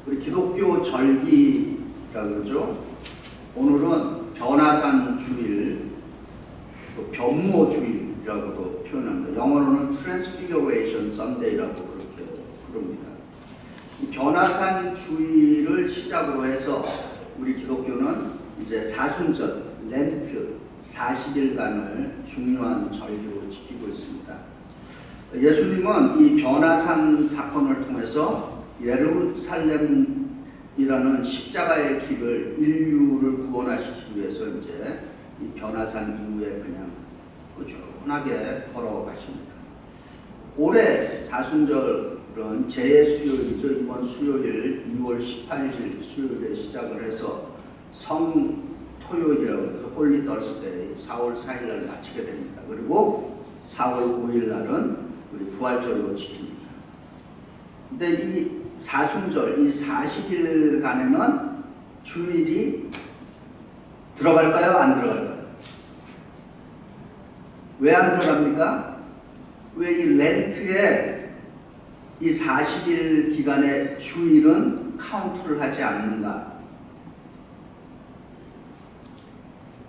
우리 기독교 절기라고 그러죠. 오늘은 변화산 주일, 또 변모주일이라고도 표현합니다. 영어로는 Transfiguration Sunday라고 그렇게 부릅니다. 이 변화산 주일을 시작으로 해서 우리 기독교는 이제 사순절, 렌트, 40일간을 중요한 절기로 지키고 있습니다. 예수님은 이 변화산 사건을 통해서 예루살렘이라는 십자가의 길을 인류를 구원하시기 위해서 이제 이 변화산 이후에 그냥 꾸준하게 걸어가십니다. 올해 사순절은 제 수요일이죠. 이번 수요일 2월 18일 수요일에 시작을 해서 성토요일이라고 해서 홀리 더스데이 4월 4일 날 마치게 됩니다. 그리고 4월 5일 날은 우리 부활절로 지킵니다. 근데 이 사순절, 이 40일간에는 주일이 들어갈까요? 안 들어갈까요? 왜 안 들어갑니까? 왜 이 렌트에 이 40일 기간의 주일은 카운트를 하지 않는가?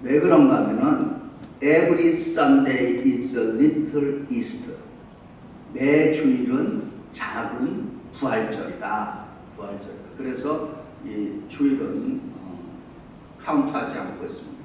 왜 그런가 하면은 Every Sunday is a little Easter. 매 주일은 작은 부활절이다. 부활절이다. 그래서 이 주일은 카운트하지 않고 있습니다.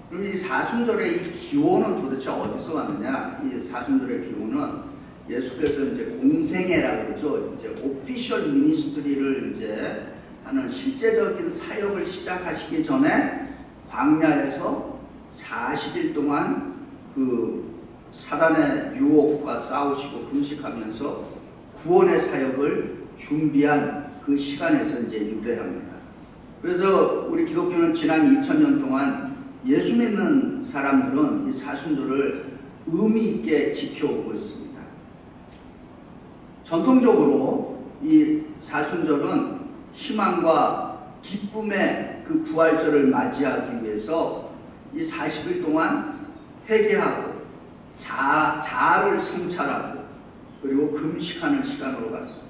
그럼 이 사순절의 이 기원은 도대체 어디서 왔느냐? 이 사순절의 기원은 예수께서 이제 공생애라고 그러죠. 이제 오피셜 미니스트리를 이제 하는 실제적인 사역을 시작하시기 전에 광야에서 40일 동안 그 사단의 유혹과 싸우시고 금식하면서 구원의 사역을 준비한 그 시간에서 이제 유래합니다. 그래서 우리 기독교는 지난 2000년 동안 예수 믿는 사람들은 이 사순절을 의미 있게 지켜오고 있습니다. 전통적으로 이 사순절은 희망과 기쁨의 그 부활절을 맞이하기 위해서 이 40일 동안 회개하고 자아를 성찰하고 그리고 금식하는 시간으로 갔습니다.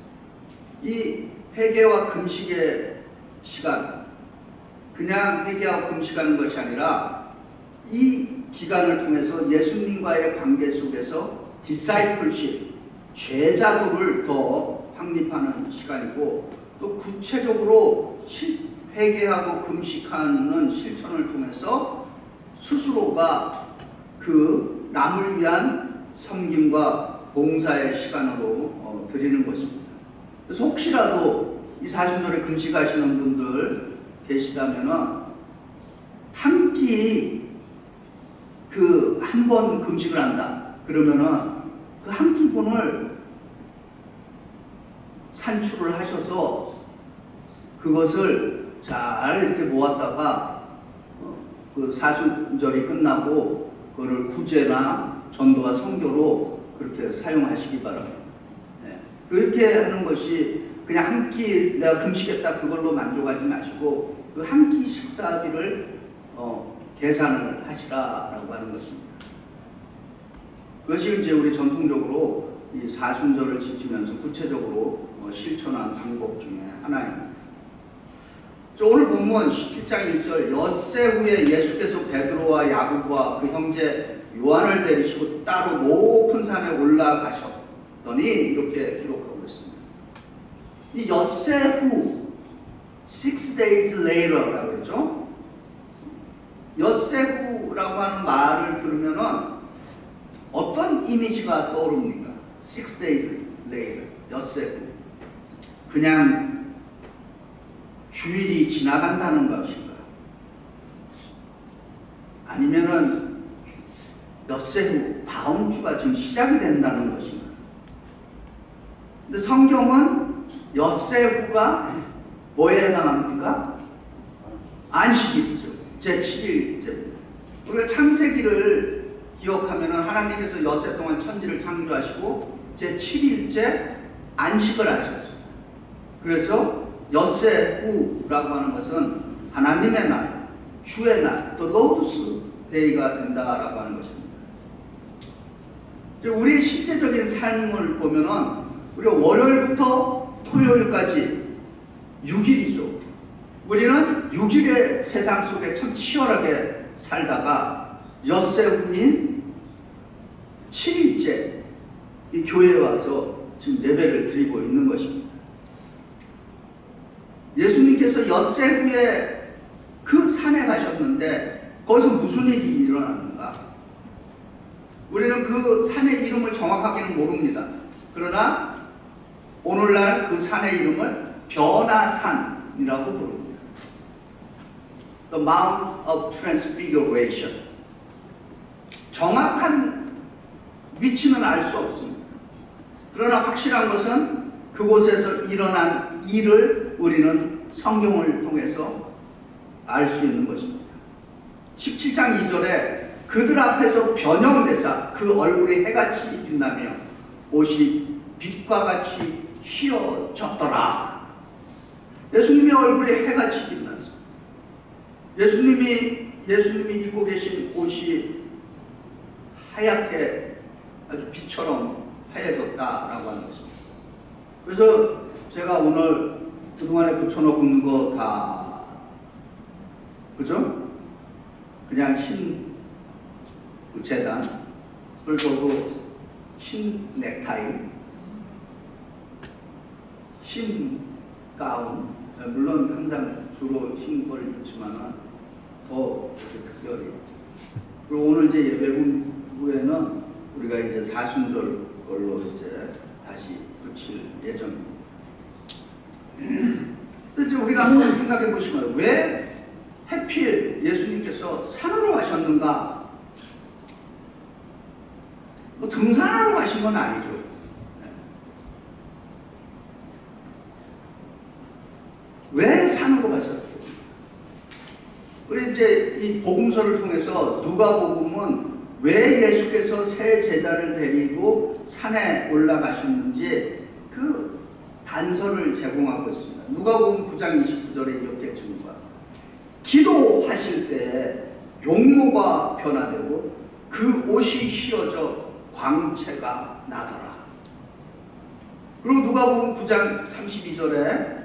이 회개와 금식의 시간, 그냥 회개하고 금식하는 것이 아니라 이 기간을 통해서 예수님과의 관계 속에서 디사이플십, 제자도를 더 확립하는 시간이고 또 구체적으로 회개하고 금식하는 실천을 통해서 스스로가 그 남을 위한 섬김과 봉사의 시간으로 드리는 것입니다. 그래서 혹시라도 이 사순절에 금식하시는 분들 계시다면은 한 끼 그 한 번 금식을 한다 그러면은 그 한 끼분을 산출을 하셔서 그것을 잘 이렇게 모았다가 그 사순절이 끝나고 그거를 구제나 전도와 선교로 그렇게 사용하시기 바랍니다. 네. 그렇게 하는 것이 그냥 한 끼 내가 금식했다 그걸로 만족하지 마시고 그 한 끼 식사비를 계산을 하시라라고 하는 것입니다. 그것이 이제 우리 전통적으로 이 사순절을 지키면서 구체적으로 실천한 방법 중에 하나입니다. 오늘 본문 17장 1절 엿새 후에 예수께서 베드로와 야고보와 그 형제 요한을 데리시고 따로 높은 산에 올라가셨더니 이렇게 기록하고 있습니다. 이 엿새 후 6 days later라고 그러죠. 엿새 후라고 하는 말을 들으면은 어떤 이미지가 떠오릅니까? 6 days later, 엿새 후. 그냥 주일이 지나간다는 것인가? 아니면은 엿새 후, 다음 주가 지금 시작이 된다는 것인가? 근데 성경은 엿새 후가 뭐에 해당합니까? 안식일이죠. 제7일째입니다. 우리가 창세기를 기억하면은 하나님께서 엿새 동안 천지를 창조하시고 제7일째 안식을 하셨습니다. 그래서 엿새 후라고 하는 것은 하나님의 날, 주의 날, 또 로드스 데이가 된다라고 하는 것입니다. 우리의 실제적인 삶을 보면은 우리가 월요일부터 토요일까지 6일이죠. 우리는 6일의 세상 속에 참 치열하게 살다가 엿새 후인 7일째 이 교회에 와서 지금 예배를 드리고 있는 것입니다. 예수님께서 엿새 후에 그 산에 가셨는데 거기서 무슨 일이 일어났는가? 우리는 그 산의 이름을 정확하게는 모릅니다. 그러나 오늘날 그 산의 이름을 변화산이라고 부릅니다. The Mount of Transfiguration. 정확한 위치는 알 수 없습니다. 그러나 확실한 것은 그곳에서 일어난 일을 우리는 성경을 통해서 알 수 있는 것입니다. 17장 2절에 그들 앞에서 변형되사 그 얼굴이 해같이 빛나며 옷이 빛과 같이 휘어졌더라. 예수님의 얼굴이 해같이 빛났습니다. 예수님이 입고 계신 옷이 하얗게 아주 빛처럼 하얘졌다라고 하는 것입니다. 그래서 제가 오늘 그동안에 붙여놓고 있는 거 다, 그죠? 그냥 흰 재단, 그리고 흰 넥타이, 흰 가운, 물론 항상 주로 흰 걸 입지만 더 특별히. 그리고 오늘 이제 예배 후에는 우리가 이제 사순절 걸로 이제 다시 붙일 예정입니다. 근데 이제 우리가 한번 생각해 보시면 왜 하필 예수님께서 산으로 가셨는가? 뭐 등산하러 가신 건 아니죠. 왜 산으로 가셨어요? 우리 이제 이 복음서를 통해서 누가복음은 왜 예수께서 새 제자를 데리고 산에 올라가셨는지 그 단서를 제공하고 있습니다. 누가복음 9장 29절에 이렇게 증거합니다. 기도하실 때 용모가 변화되고 그 옷이 휘어져 광채가 나더라. 그리고 누가복음 9장 32절에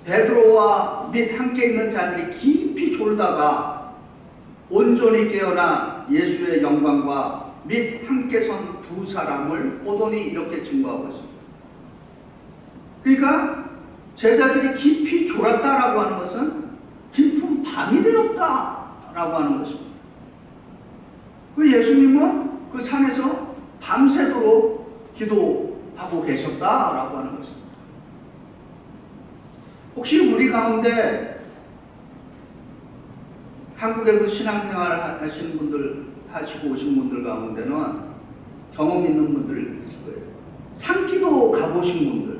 베드로와 및 함께 있는 자들이 깊이 졸다가 온전히 깨어나 예수의 영광과 및 함께 선 두 사람을 보더니 이렇게 증거하고 있습니다. 그러니까 제자들이 깊이 졸았다라고 하는 것은 깊은 밤이 되었다라고 하는 것입니다. 그 예수님은 그 산에서 밤새도록 기도하고 계셨다라고 하는 것입니다. 혹시 우리 가운데 한국에서 신앙생활 하시는 분들, 하시고 오신 분들 가운데는 경험 있는 분들 있을 거예요. 산기도 가보신 분들.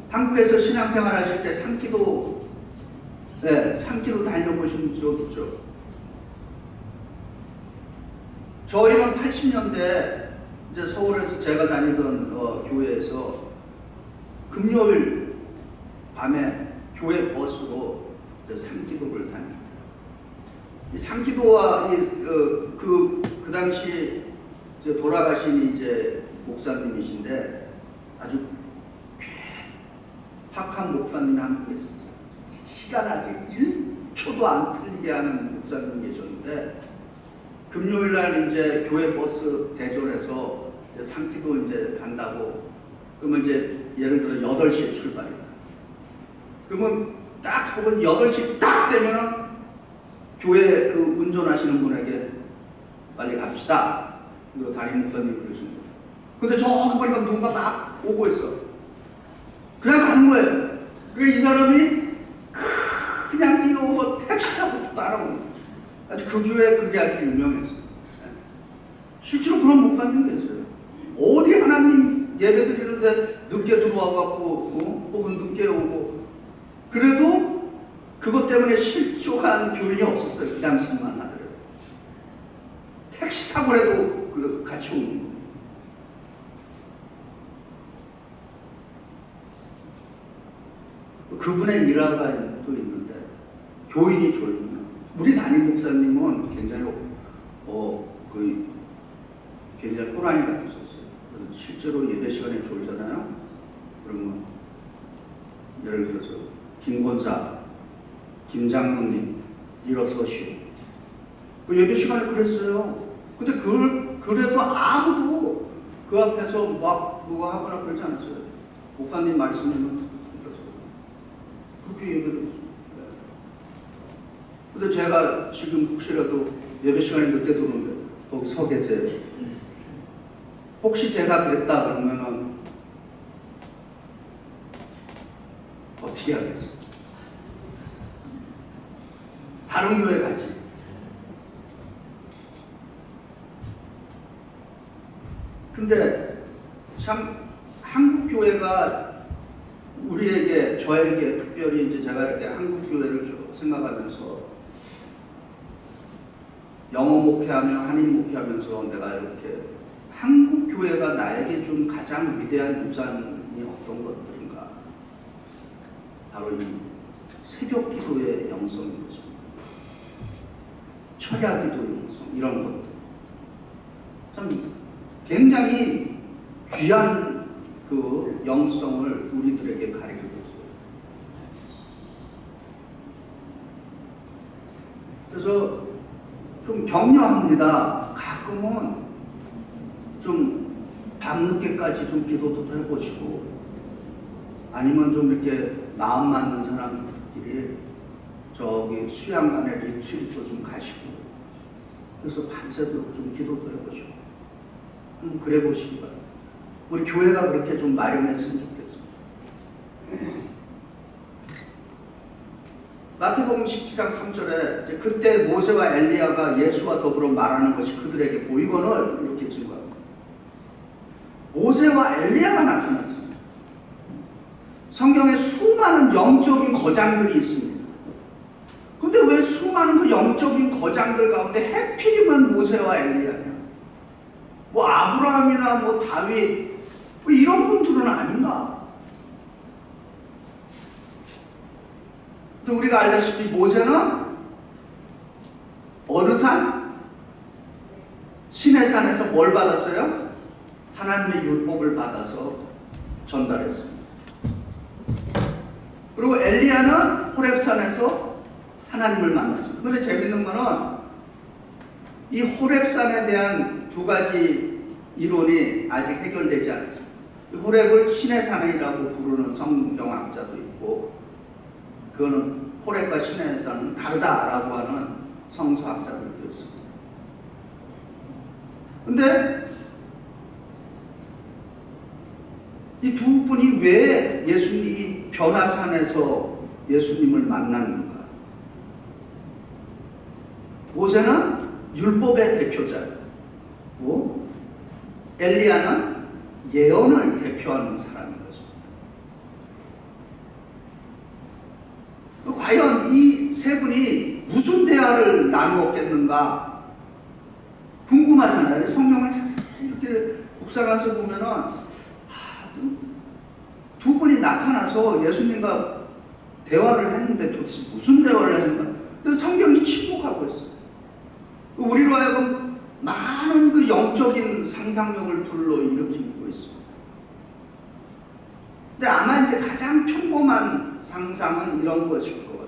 한국에서 신앙생활 하실 때 산기도 다녀보신 적 있죠. 저희는 80년대 이제 서울에서 제가 다니던 교회에서 금요일 밤에 교회 버스로 산기도를 다닙니다. 이 산기도와 그 당시 이제 돌아가신 이제 목사님이신데 아주 박한 목사님이 한분 계셨어요. 시간 아주 1초도 안 틀리게 하는 목사님이 계셨는데 금요일 날 이제 교회 버스 대절해서 이제 산기도 이제 간다고 그러면 이제 예를 들어 8시에 출발이다. 그러면 딱 혹은 8시 딱 되면은 교회 그 운전하시는 분에게 빨리 갑시다. 그리고 담임 목사님 그러신 거예요. 근데 저기 보니까 누군가 막 오고 있어. 그냥 가는 거예요. 그러니까 이 사람이 그냥 뛰어오서 택시 타고 따라오는 거예요. 아주 그 교회 그게 아주 유명했어요. 실제로 그런 목사님 계세요. 어디 하나님 예배 드리는데 늦게 들어와갖고 혹은 늦게 오고 그래도 그것 때문에 실족한 교인이 없었어요. 그 당시만 하더라도. 택시 타고라도 같이 오는 거예요. 그분의 일화가 또 있는데 교인이 졸면 우리 담임 목사님은 굉장히 굉장히 호랑이 같으셨어요. 실제로 예배 시간에 졸잖아요. 그러면 예를 들어서 김권사, 김장로님 일어서시오. 그 예배 시간에 그랬어요. 근데 그래도 아무도 그 앞에서 막 그거 하거나 그러지 않았어요. 목사님 말씀이면 그래서 그렇게 예배를 했어요. 근데 제가 지금 혹시라도 예배 시간에 늦게 들어오는데 거기 서 계세요. 혹시 제가 그랬다 그러면은 어떻게 하겠어? 다른 교회 가지. 근데 참 한국 교회가 우리에게, 저에게 특별히 이제 제가 이렇게 한국 교회를 쭉 생각하면서 영어 목회하며 한인 목회하면서 내가 이렇게 한국 교회가 나에게 준 가장 위대한 유산이 어떤 것들인가? 바로 이 새벽 기도의 영성인 것입니다. 철야 기도의 영성, 이런 것들. 참 굉장히 귀한 그 영성을 우리들에게 가르쳐 줬어요. 그래서 좀 격려합니다. 가끔은 좀 밤늦게까지 좀 기도도 해보시고, 아니면 좀 이렇게 마음 맞는 사람들끼리 저기 수양관에 리트리트도 좀 가시고, 그래서 밤새도록 좀 기도도 해보시고, 한번 그래 보시기 바랍니다. 우리 교회가 그렇게 좀 마련했으면 좋겠습니다. 마태복음 17장 3절에 그때 모세와 엘리야가 예수와 더불어 말하는 것이 그들에게 보이거늘 이렇게 증거합니다. 모세와 엘리야가 나타났습니다. 성경에 수많은 영적인 거장들이 있습니다. 근데 왜 수많은 그 영적인 거장들 가운데 해필이면 모세와 엘리야냐? 뭐 아브라함이나 뭐 다윗 뭐 이런 분들은 아닌가? 또 우리가 알다시피 모세는 어느 산? 시내산에서 뭘 받았어요? 하나님의 율법을 받아서 전달했습니다. 그리고 엘리야는 호렙산에서 하나님을 만났습니다. 그런데 재밌는 거는 이 호렙산에 대한 두 가지 이론이 아직 해결되지 않았습니다. 호렙을 시내산이라고 부르는 성경학자도 있고, 그거는 호렙과 시내산은 다르다라고 하는 성서학자들도 있습니다. 근데 이 두 분이 왜 예수님이 변화산에서 예수님을 만났는가? 모세는 율법의 대표자고, 엘리야는 예언을 대표하는 사람인 것입니다. 과연 이 세 분이 무슨 대화를 나누었겠는가 궁금하잖아요. 성경을 자세히 이렇게 묵상해서 보면은 두 분이 나타나서 예수님과 대화를 했는데 도대체 무슨 대화를 했는가? 근데 성경이 침묵하고 있어요. 우리로 하여금 많은 그 영적인 상상력을 불러일으키고 있습니다. 근데 아마 이제 가장 평범한 상상은 이런 것일 것 같아요.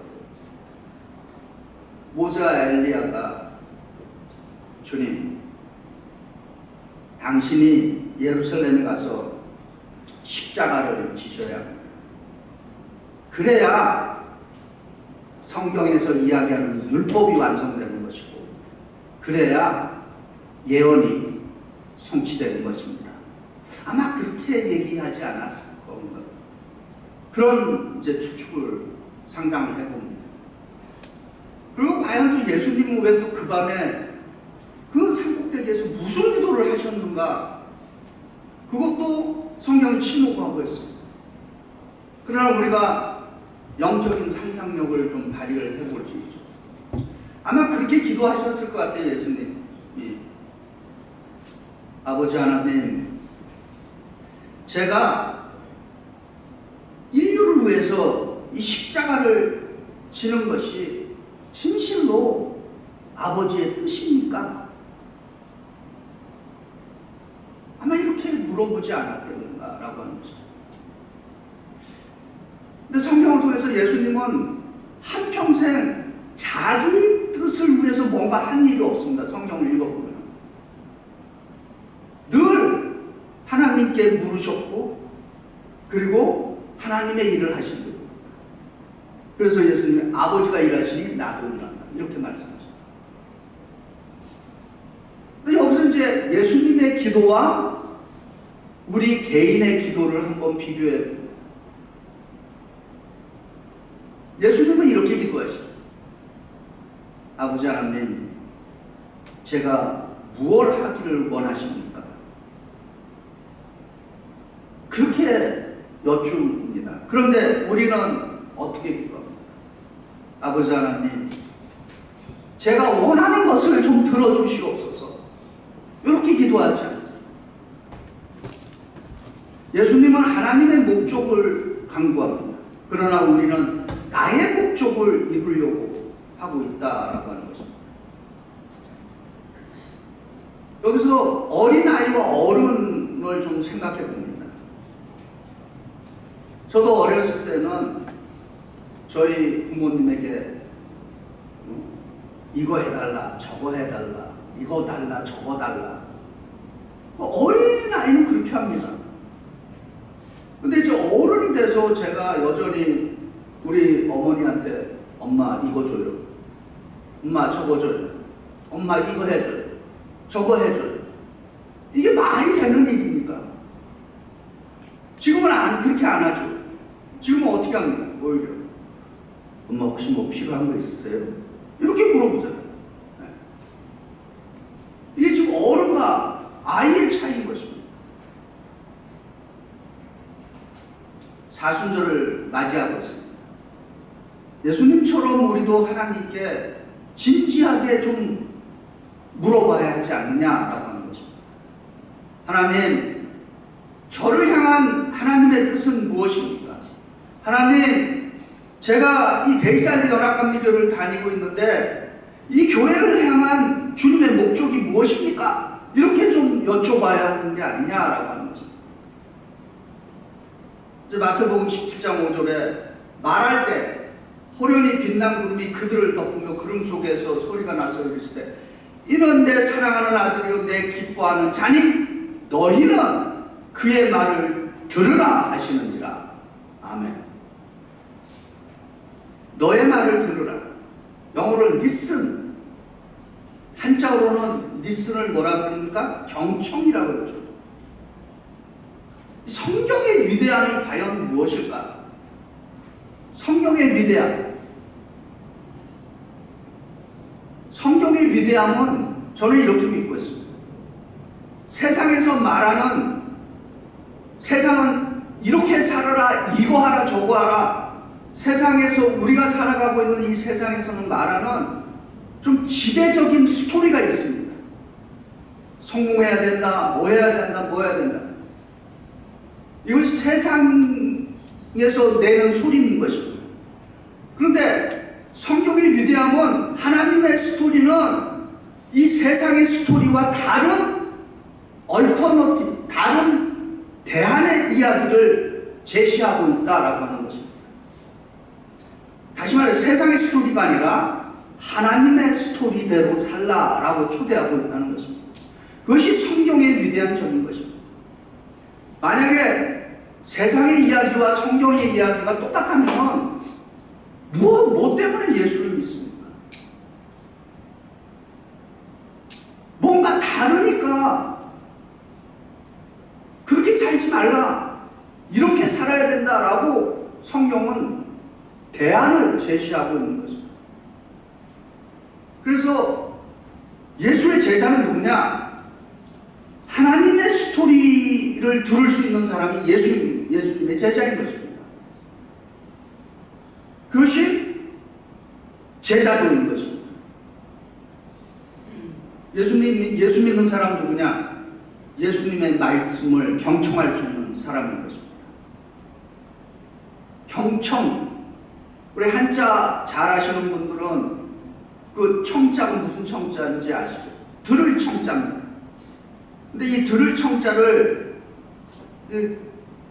모세와 엘리야가 주님, 당신이 예루살렘에 가서 십자가를 지셔야 합니다. 그래야 성경에서 이야기하는 율법이 완성되는 것이고, 그래야 예언이 성취되는 것입니다. 아마 그렇게 얘기하지 않았을 겁니다. 그런 이제 추측을 상상을 해봅니다. 그리고 과연 또 예수님은 왜 또 그 밤에 그 산꼭대기에서 무슨 기도를 하셨는가? 그것도 성경이 침묵하고 있습니다. 그러나 우리가 영적인 상상력을 좀 발휘를 해볼 수 있죠. 아마 그렇게 기도하셨을 것 같아요, 예수님. 아버지 하나님, 제가 인류를 위해서 이 십자가를 지는 것이 진실로 아버지의 뜻입니까? 아마 이렇게 물어보지 않았던가라고 하는 거죠. 근데 성경을 통해서 예수님은 한평생 자기 뜻을 위해서 뭔가 한 일이 없습니다. 성경을 읽어보면 늘 하나님께 물으셨고 그리고 하나님의 일을 하신 거예요. 그래서 예수님이 아버지가 일하시니 나도 일한다 이렇게 말씀하셨어요. 근데 여기서 이제 예수님의 기도와 우리 개인의 기도를 한번 비교해 봅니다. 예수님은 이렇게 기도하시죠. 아버지 하나님, 제가 무엇을 하기를 원하십니까? 그렇게 여쭙습니다. 그런데 우리는 어떻게 기도합니까? 아버지 하나님, 제가 원하는 것을 좀 들어주시옵소서. 이렇게 기도하지 않습니다. 예수님은 하나님의 목적을 강구합니다. 그러나 우리는 나의 목적을 이루려고 하고 있다라고 하는 것입니다. 여기서 어린아이와 어른을 좀 생각해 봅니다. 저도 어렸을 때는 저희 부모님에게 이거 해달라, 저거 해달라, 이거 달라, 저거 달라. 어린아이는 그렇게 합니다. 근데 이제 어른이 돼서 제가 여전히 우리 어머니한테 엄마 이거 줘요, 엄마 저거 줘요, 엄마 이거 해줘요, 저거 해줘요. 이게 말이 되는 일입니까? 지금은 그렇게 안 하죠. 지금은 어떻게 합니까? 오히려 엄마 혹시 뭐 필요한 거 있으세요? 이렇게 물어보잖아요. 네. 이게 지금 어른과 아이의 차이인 것입니다. 사순절을 맞이하고 있습니다. 예수님처럼 우리도 하나님께 진지하게 좀 물어봐야 하지 않느냐라고 하는 것입니다. 하나님, 저를 향한 하나님의 뜻은 무엇입니까? 하나님, 제가 이 베이사이드 연합감리교를 다니고 있는데 이 교회를 향한 주님의 목적이 무엇입니까? 이렇게 좀 여쭤봐야 하는 게 아니냐라고 하는 것입니다. 이제 마태복음 17장 5절에 말할 때 호련히 빛난 구름이 그들을 덮으며 구름 속에서 소리가 나서 이르시되 이는 내 사랑하는 아들이요 내 기뻐하는 자니 너희는 그의 말을 들으라 하시는지라. 아멘. 너의 말을 들으라. 영어로는 listen. 한자어로는 listen을 뭐라 그럽니까? 경청이라고 그러죠. 성경의 위대함이 과연 무엇일까? 성경의 위대함. 성경의 위대함은 저는 이렇게 믿고 있습니다. 세상에서 말하는 세상은 이렇게 살아라, 이거 하라, 저거 하라. 세상에서 우리가 살아가고 있는 이 세상에서는 말하는 좀 지배적인 스토리가 있습니다. 성공해야 된다, 뭐 해야 된다, 뭐 해야 된다. 이걸 세상에서 내는 소리인 것입니다. 그런데 성경의 위대함은 하나님의 스토리는 이 세상의 스토리와 다른 얼터너티브, 다른 대안의 이야기를 제시하고 있다라고 하는 것입니다. 다시 말해 세상의 스토리가 아니라 하나님의 스토리대로 살라라고 초대하고 있다는 것입니다. 그것이 성경의 위대한 점인 것입니다. 만약에 세상의 이야기와 성경의 이야기가 똑같다면 뭐 때문에 예수를 믿습니까? 뭔가 다르니까 그렇게 살지 말라, 이렇게 살아야 된다라고 성경은 대안을 제시하고 있는 것입니다. 그래서 예수의 제자는 누구냐? 하나님의 스토리를 들을 수 있는 사람이 예수님의 제자인 것입니다. 그것이 제자도인 것입니다. 예수 믿는 사람 누구냐? 예수님의 말씀을 경청할 수 있는 사람인 것입니다. 경청. 우리 한자 잘 아시는 분들은 그 청자가 무슨 청자인지 아시죠? 들을 청자입니다. 근데 이 들을 청자를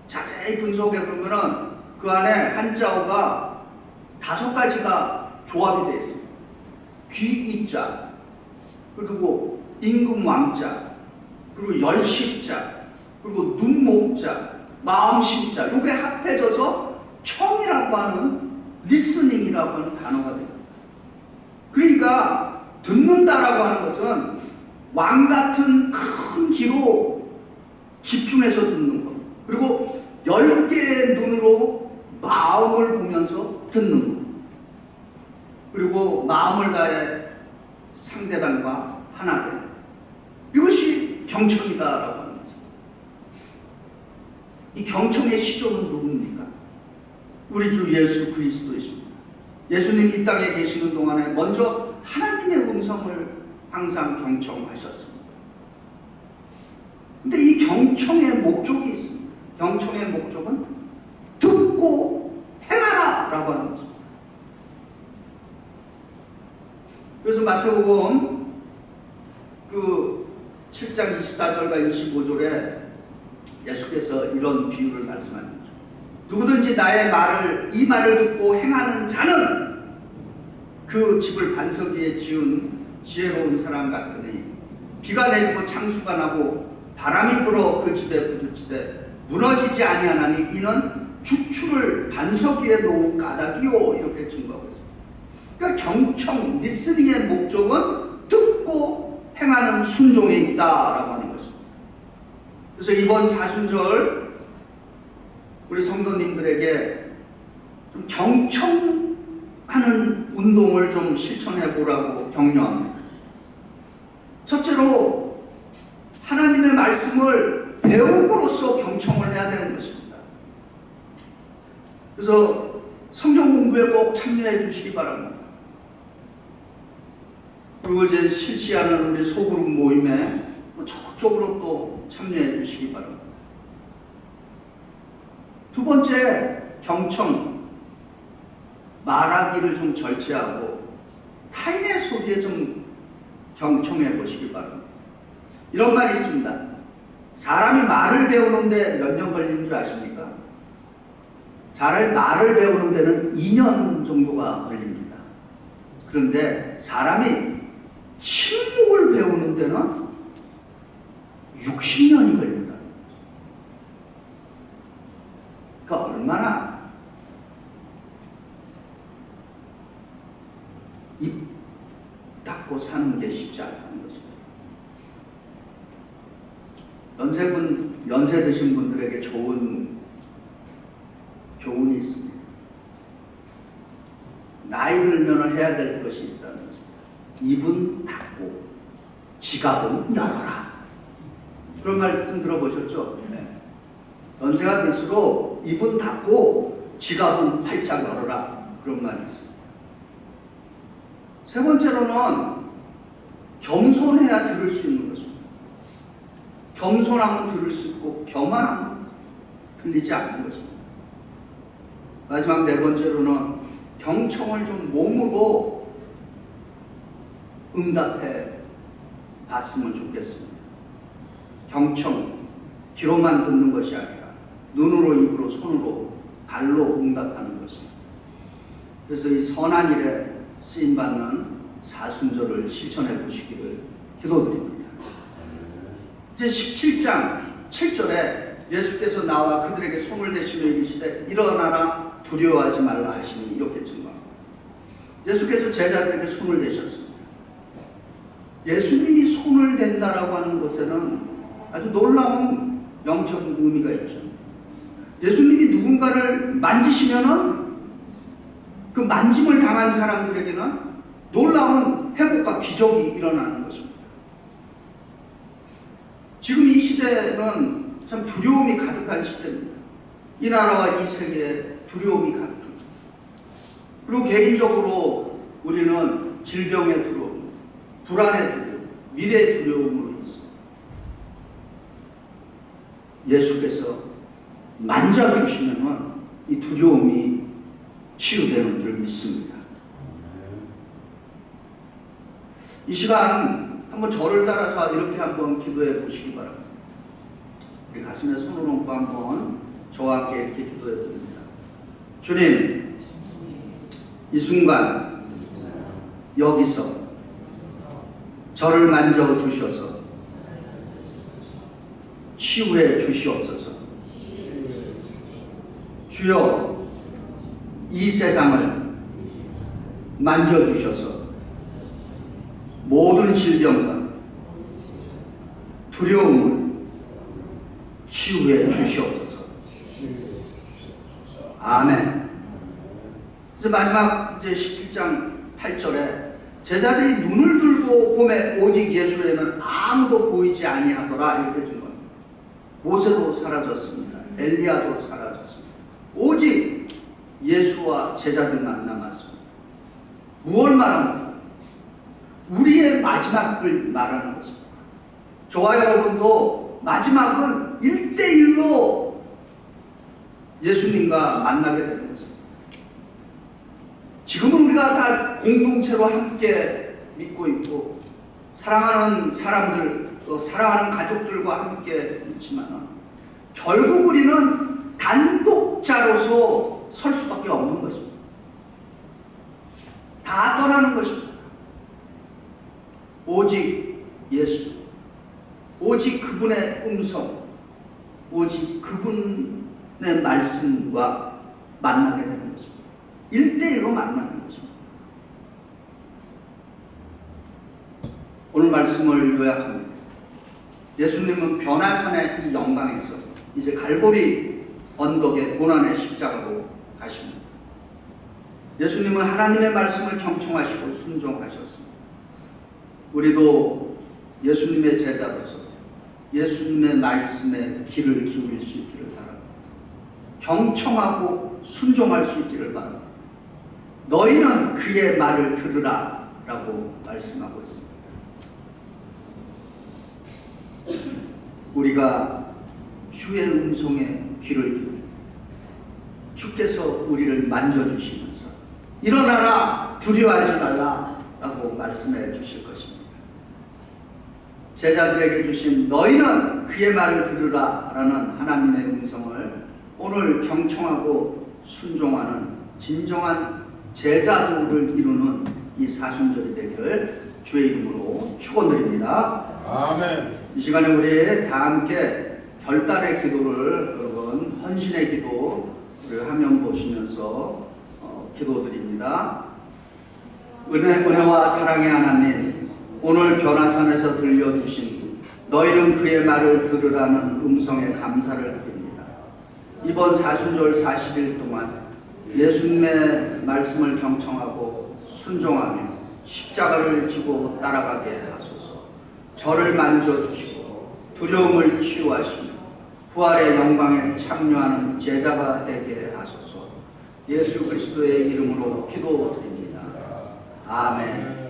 자세히 분석해 보면은 그 안에 한자어가 5가지가 조합이 되어 있습니다. 귀이자, 그리고 임금왕자, 그리고 열십자, 그리고 눈목자, 마음심자, 요게 합해져서 청이라고 하는, 리스닝이라고 하는 단어가 됩니다. 그러니까 듣는다라고 하는 것은 왕 같은 큰 귀로 집중해서 듣는 것, 그리고 10개의 눈으로 마음을 보면서 듣는 것, 그리고 마음을 다해 상대방과 하나 되는 것. 이것이 경청이다라고 하는 거죠. 이 경청의 시조는 누굽니까? 우리 주 예수 그리스도이십니다. 예수님 이 땅에 계시는 동안에 먼저 하나님의 음성을 항상 경청하셨습니다. 근데 이 경청의 목적이 있습니다. 경청의 목적은 듣고 행하라 라고 하는 것입니다. 그래서 마태복음 그 7장 24절과 25절에 예수께서 이런 비유를 말씀하는 거죠. 누구든지 나의 말을, 이 말을 듣고 행하는 자는 그 집을 반석 위에 지은 지혜로운 사람 같으니 비가 내리고 창수가 나고 바람이 불어 그 집에 부딪히되 무너지지 아니하나니 이는 주추를 반석 위에 놓은 까닭이요, 이렇게 증거하고 있습니다. 그러니까 경청, 리스닝의 목적은 듣고 행하는 순종에 있다라고 하는 것입니다. 그래서 이번 사순절 우리 성도님들에게 좀 경청하는 운동을 좀 실천해 보라고 격려합니다. 첫째로 하나님의 말씀을 배움으로써 경청을 해야 되는 것입니다. 그래서 성경 공부에 꼭 참여해 주시기 바랍니다. 그리고 이제 실시하는 우리 소그룹 모임에 적극적으로 또 참여해 주시기 바랍니다. 두 번째, 경청, 말하기를 좀 절제하고 타인의 소리에 좀 경청해 보시기 바랍니다. 이런 말이 있습니다. 사람이 말을 배우는데 몇 년 걸리는 줄 아십니까? 사람이 말을 배우는 데는 2년 정도가 걸립니다. 그런데 사람이 침묵을 배우는 데는 60년이 걸린다. 그러니까 얼마나 입 닫고 사는 게 쉽지 않다는 것입니다. 연세 드신 분들에게 좋은 교훈이 있습니다. 나이 들면 해야 될 것이 있다는 것입니다. 입은 닫고 지갑은 열어라. 그런 말씀 들어보셨죠? 네. 연세가 들수록 입은 닫고 지갑은 활짝 열어라. 그런 말이 있습니다. 세 번째로는 겸손해야 들을 수 있는 것입니다. 겸손하면 들을 수 있고 교만하면 들리지 않는 것입니다. 마지막 네 번째로는 경청을 좀 몸으로 응답해 봤으면 좋겠습니다. 경청, 귀로만 듣는 것이 아니라 눈으로, 입으로, 손으로, 발로 응답하는 것입니다. 그래서 이 선한 일에 쓰임받는 사순절을 실천해 보시기를 기도드립니다. 이제 17장 7절에 예수께서 나와 그들에게 손을 대시며 이르시되 일어나라 두려워하지 말라 하시니 이렇게 증거합니다. 예수께서 제자들에게 손을 대셨습니다. 예수님이 손을 댄다라고 하는 것에는 아주 놀라운 영적 의미가 있죠. 예수님이 누군가를 만지시면은 그 만짐을 당한 사람들에게는 놀라운 회복과 기적이 일어나는 것입니다. 지금 이 시대는 참 두려움이 가득한 시대입니다. 이 나라와 이 세계에 두려움이 가득합니다. 그리고 개인적으로 우리는 질병의 두려움, 불안의 두려움, 미래의 두려움으로 있습니다. 예수께서 만져주시면 이 두려움이 치유되는 줄 믿습니다. 이 시간 한번 저를 따라서 이렇게 한번 기도해 보시기 바랍니다. 우리 가슴에 손을 얹고 한번 저와 함께 이렇게 기도해 봅니다. 주님, 이 순간 여기서 저를 만져 주셔서 치유해 주시옵소서. 주여, 이 세상을 만져 주셔서 모든 질병과 두려움을 치유해 주시옵소서. 아멘. 그래서 마지막 이제 17장 8절에 제자들이 눈을 들고 보매 오직 예수에는 아무도 보이지 아니하더라 이렇게 준 겁니다. 모세도 사라졌습니다. 엘리야도 사라졌습니다. 오직 예수와 제자들만 남았습니다. 무엇을 말합니까? 우리의 마지막을 말하는 것입니다. 저와 여러분도 마지막은 1대1로 예수님과 만나게 되는 것입니다. 지금은 우리가 다 공동체로 함께 믿고 있고 사랑하는 사람들, 또 사랑하는 가족들과 함께 있지만 결국 우리는 단독자로서 설 수밖에 없는 것입니다. 다 떠나는 것입니다. 오직 예수, 오직 그분의 음성, 오직 그분의 말씀과 만나게 되는 것입니다. 1대1로 만나는 것입니다. 오늘 말씀을 요약합니다. 예수님은 변화산의 이 영광에서 이제 갈보리 언덕의 고난의 십자가로 가십니다. 예수님은 하나님의 말씀을 경청하시고 순종하셨습니다. 우리도 예수님의 제자로서 예수님의 말씀에 귀를 기울일 수 있기를 바랍니다. 경청하고 순종할 수 있기를 바랍니다. 너희는 그의 말을 들으라 라고 말씀하고 있습니다. 우리가 주의 음성에 귀를 기울입니다. 주께서 우리를 만져주시면서 일어나라, 두려워하지 말라 라고 말씀해 주실 것입니다. 제자들에게 주신 너희는 그의 말을 들으라 라는 하나님의 음성을 오늘 경청하고 순종하는 진정한 제자도를 이루는 이 사순절이 되기를 주의 이름으로 축원드립니다. 아멘. 이 시간에 우리 다 함께 결단의 기도를 여러분 헌신의 기도를 화면 보시면서 기도드립니다. 은혜와 사랑의 하나님, 오늘 변화산에서 들려주신 너희는 그의 말을 들으라는 음성에 감사를 드립니다. 이번 사순절 40일 동안 예수님의 말씀을 경청하고 순종하며 십자가를 지고 따라가게 하소서. 저를 만져주시고 두려움을 치유하시며 부활의 영광에 참여하는 제자가 되게 하소서. 예수 그리스도의 이름으로 기도드립니다. 아멘.